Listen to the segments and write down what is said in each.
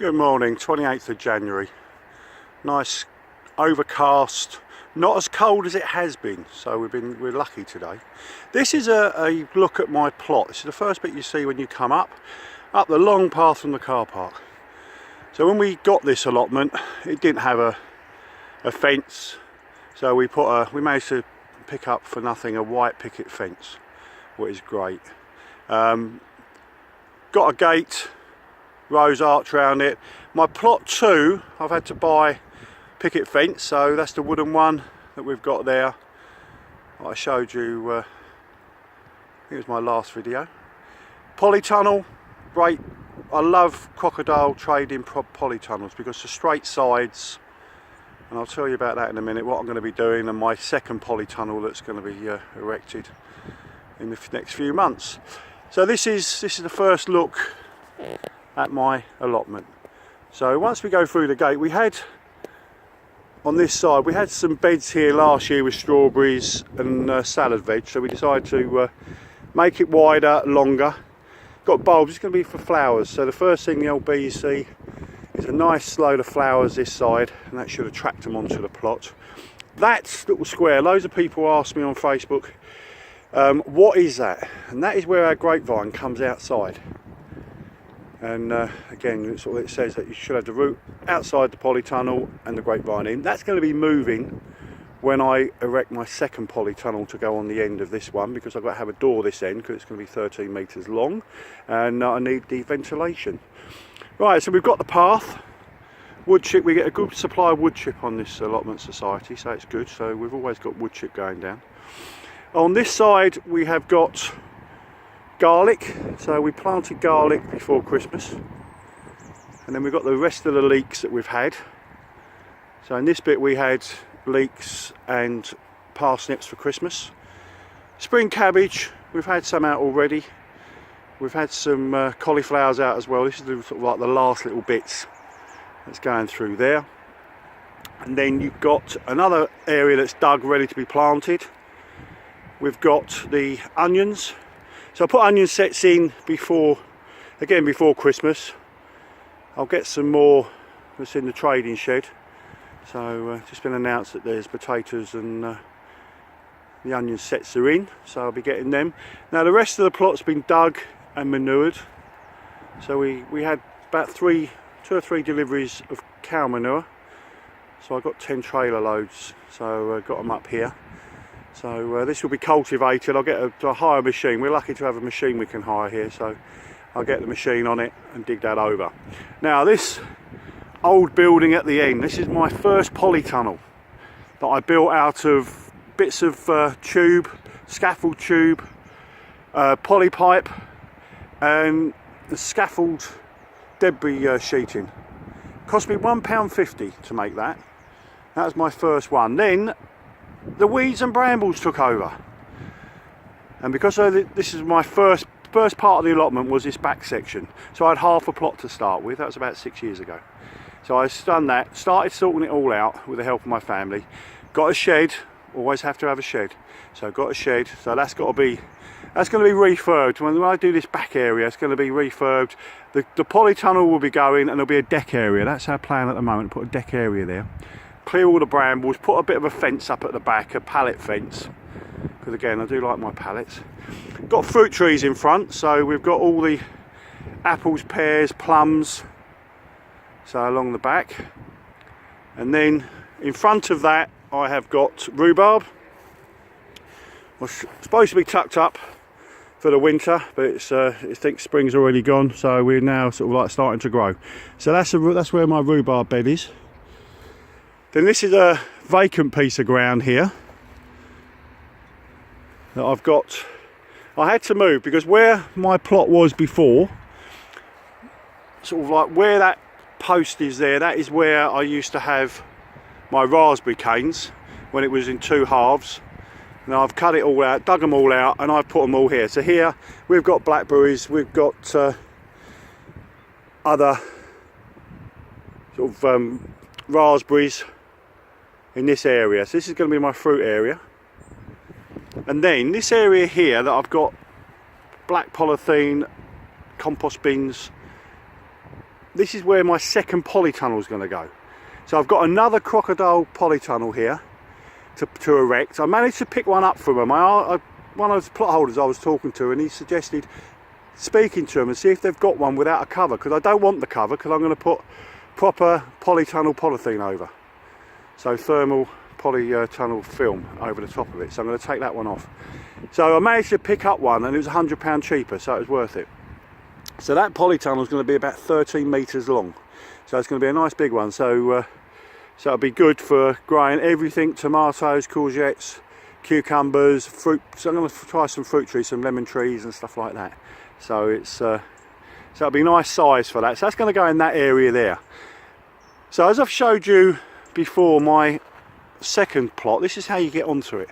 Good morning, 28th of January. Nice overcast, not as cold as it has been, so we're lucky today. This is a look at my plot. This is the first bit you see when you come up the long path from the car park. So when we got this allotment, it didn't have a fence, so we managed to pick up for nothing a white picket fence, which is great. Got a gate, rose arch around it. My plot 2, I've had to buy picket fence, so that's the wooden one that we've got there. I showed you, I think it was my last video. Polytunnel, great. I love Crocodile trading polytunnels because the straight sides, and I'll tell you about that in a minute, what I'm going to be doing, and my second polytunnel that's going to be erected in the next few months. So this is the first look at my allotment. So once we go through the gate, we had on this side, we had some beds here last year with strawberries and salad veg, so we decided to make it wider, longer. Got bulbs, it's going to be for flowers, so the first thing the old bees see is a nice load of flowers this side, and that should attract them onto the plot. That little square, loads of people ask me on Facebook, what is that? And that is where our grapevine comes outside. And again, it says that you should have the route outside the polytunnel and the grapevine in. That's going to be moving when I erect my second polytunnel to go on the end of this one, because I've got to have a door this end because it's going to be 13 metres long, and I need the ventilation. Right, so we've got the path. Wood chip, we get a good supply of wood chip on this allotment society, so it's good. So we've always got wood chip going down. On this side we have got garlic, so we planted garlic before Christmas, and then we've got the rest of the leeks that we've had. So in this bit we had leeks and parsnips for Christmas. Spring cabbage, we've had some out already. We've had some cauliflowers out as well. This is sort of like the last little bits that's going through there. And then you've got another area that's dug, ready to be planted. We've got the onions. So I put onion sets in before Christmas. I'll get some more that's in the trading shed. So just been announced that there's potatoes and the onion sets are in, so I'll be getting them. Now the rest of the plot's been dug and manured. So we had about 2 or 3 deliveries of cow manure. So I got 10 trailer loads, so got them up here. So this will be cultivated. I'll hire a machine. We're lucky to have a machine we can hire here, so I'll get the machine on it and dig that over. Now this old building at the end, this is my first polytunnel that I built out of bits of tube, scaffold tube, polypipe and the scaffold debris sheeting. Cost me £1.50 to make that. That was my first one. Then the weeds and brambles took over, and because this is my first part of the allotment was this back section, so I had half a plot to start with. That was about 6 years ago. So I done that, started sorting it all out with the help of my family. Got a shed, always have to have a shed. So got a shed, so that's going to be refurbed. When I do this back area, it's going to be refurbed. The polytunnel will be going, and there'll be a deck area. That's our plan at the moment, put a deck area there. Clear all the brambles, put a bit of a fence up at the back, a pallet fence, because again I do like my pallets. Got fruit trees in front, so we've got all the apples, pears, plums, so along the back. And then in front of that I have got rhubarb. It's supposed to be tucked up for the winter, but I think spring's already gone, so we're now sort of like starting to grow. So that's where my rhubarb bed is. Then this is a vacant piece of ground here that I've got. I had to move because where my plot was before, sort of like where that post is there, that is where I used to have my raspberry canes when it was in 2 halves. Now I've cut it all out, dug them all out, and I've put them all here. So here we've got blackberries, we've got other sort of raspberries in this area. So this is going to be my fruit area. And then this area here that I've got black polythene, compost bins, this is where my second polytunnel is going to go. So I've got another crocodile polytunnel here to erect. I managed to pick one up from them. One of the plot holders I was talking to, and he suggested speaking to them and see if they've got one without a cover, because I don't want the cover, because I'm going to put proper polytunnel polythene over. So thermal polytunnel film over the top of it. So I'm going to take that one off. So I managed to pick up one, and it was £100 cheaper, so it was worth it. So that polytunnel is going to be about 13 metres long. So it's going to be a nice big one. So it'll be good for growing everything: tomatoes, courgettes, cucumbers, fruit. So I'm going to try some fruit trees, some lemon trees and stuff like that. So it'll be nice size for that. So that's going to go in that area there. So as I've showed you before, my second plot, this is how you get onto it.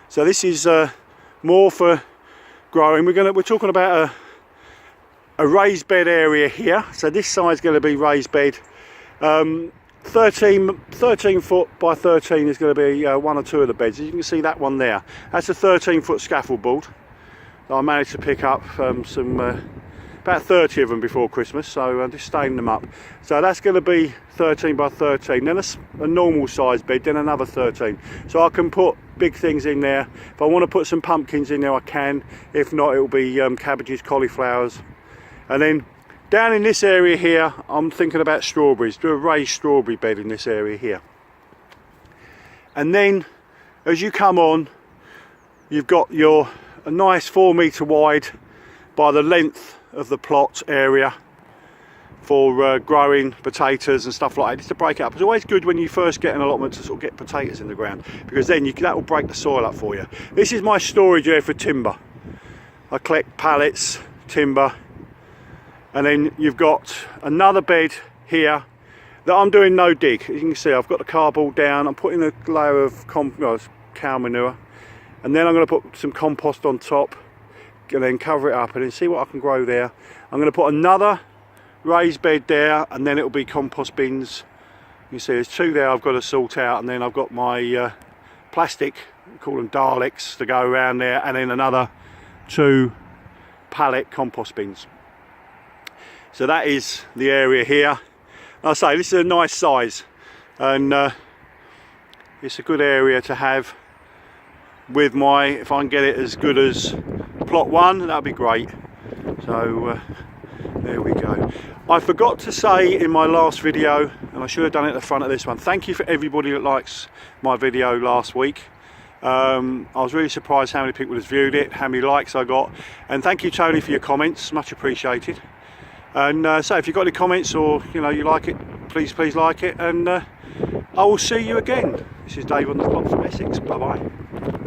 So this is more for growing. We're talking about a raised bed area here. So this side's going to be raised bed. 13 foot by 13 is going to be one or two of the beds. As you can see, that one there, that's a 13-foot scaffold board. I managed to pick up about 30 of them before Christmas, so I'm just staining them up. So that's going to be 13 by 13, then a normal size bed, then another 13. So I can put big things in there. If I want to put some pumpkins in there, I can. If not, it'll be cabbages, cauliflowers. And then down in this area here, I'm thinking about strawberries. Do a raised strawberry bed in this area here. And then as you come on, you've got a nice 4 metre wide by the length of the plot area for growing potatoes and stuff like that, just to break it up. It's always good when you first get an allotment to sort of get potatoes in the ground, because then that will break the soil up for you. This is my storage area for timber. I collect pallets, timber, and then you've got another bed here that I'm doing no dig. As you can see, I've got the cardboard down, I'm putting a layer of cow manure, and then I'm going to put some compost on top, and then cover it up, and then see what I can grow there. I'm going to put another raised bed there, and then it'll be compost bins. You see there's two there I've got to sort out, and then I've got my plastic, call them Daleks, to go around there, and then another 2 pallet compost bins. So that is the area here. I say this is a nice size, and it's a good area to have with my, if I can get it as good as plot 1, that'd be great. So there we go. I forgot to say in my last video, and I should have done it at the front of this one, thank you for everybody that likes my video last week. I was really surprised how many people has viewed it, how many likes I got, and thank you Tony for your comments, much appreciated. And so if you've got any comments, or you like it, please like it, and I will see you again. This is Dave on the Plot from Essex. Bye bye.